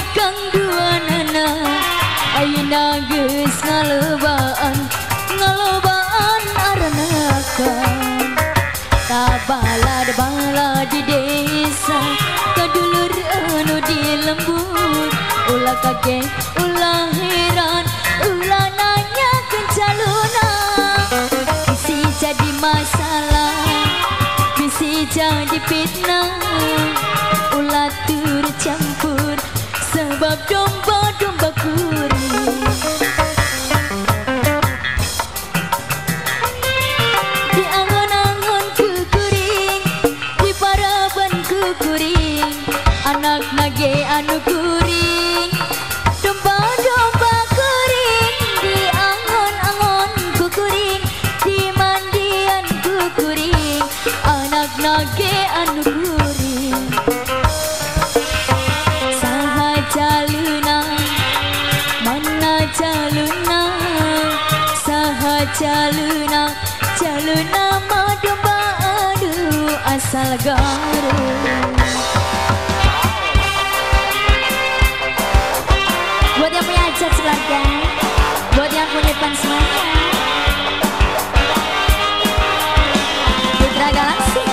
bikang dua nana ayeuna geus ngalobaan aranakan balad di desa kadulur anu di lembur ulah kaget ulah heran ulah nanya kencaluna bisi jadi masalah bisi jadi fitnah ulah tercampur sebab domba-domba kuring di angon-angon kukuring di paraban kukuring anak nage anu kuring domba-domba kuring di angon-angon kukuring di mandian kukuring anak nage anu kuring saha caluna mana caluna saha caluna caluna mah domba adu asal garut. Buat yang punya hajat keluarga, buat yang punya fans semuanya, Putra Galaksi.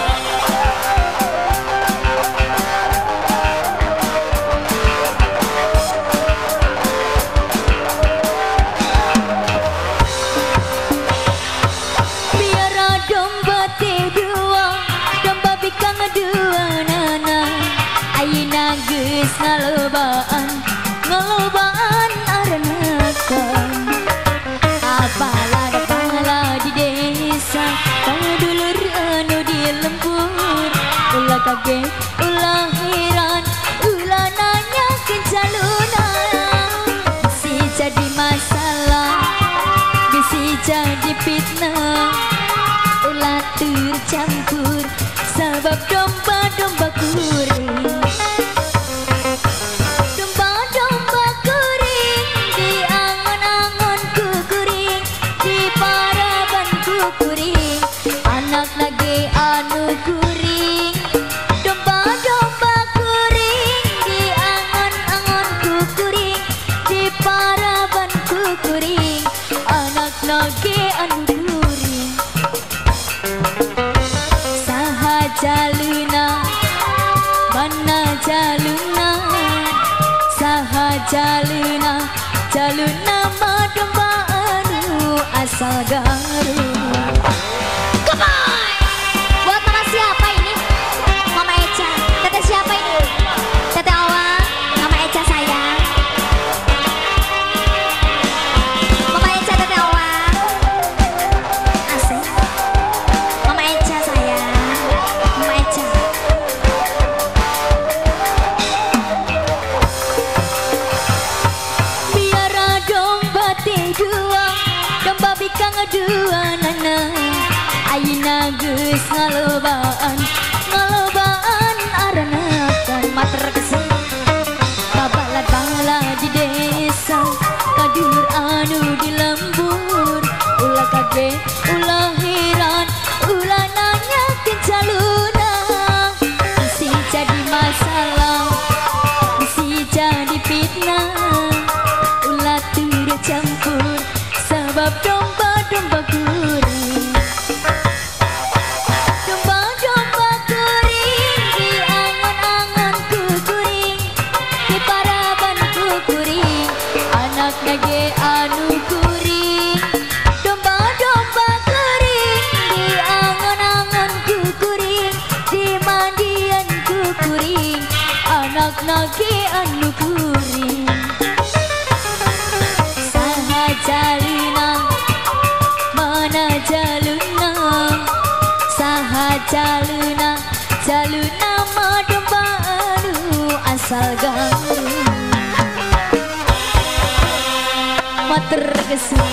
Biara domba dua, domba bikang dua nana, ayeuna geus ngalobaan aranakan bala di desa kadulur anu di lembur ulah kaget ulah heran ulah nanya kencaluna bisi jadi masalah bisi jadi fitnah ulah tercampur sebab domba-domba kuring anak nage anu kuring domba-domba kuring di angon-angon kukuring di paraban kukuring anak nage anu kuring saha caluna mana caluna saha caluna caluna mah domba anu asal garut. Buat mama siapa ini? Mama Eca. Teteh siapa ini? Teteh Awang. Mama Eca sayang. Mama Eca, Teteh Awang. Asik. Mama Eca sayang. Mama Eca. Biara domba dua, domba bikang dua nana ayeuna geus ngalobaan aranakan mater kesel balad di desa kadulur anu di lembur ulah kaget ulah heran ulah nanya kencaluna bisi jadi masalah bisi jadi fitnah ulah tercampur sebab domba-domba kuring domba-domba kuring di angon-angon kukuring di paraban kukuring anak nage anu kuring domba-domba kuring di angon-angon kukuring di mandian kukuring anak nage anu kuring saha caluna mana caluna saha caluna caluna mah domba anu asal garut mater kesel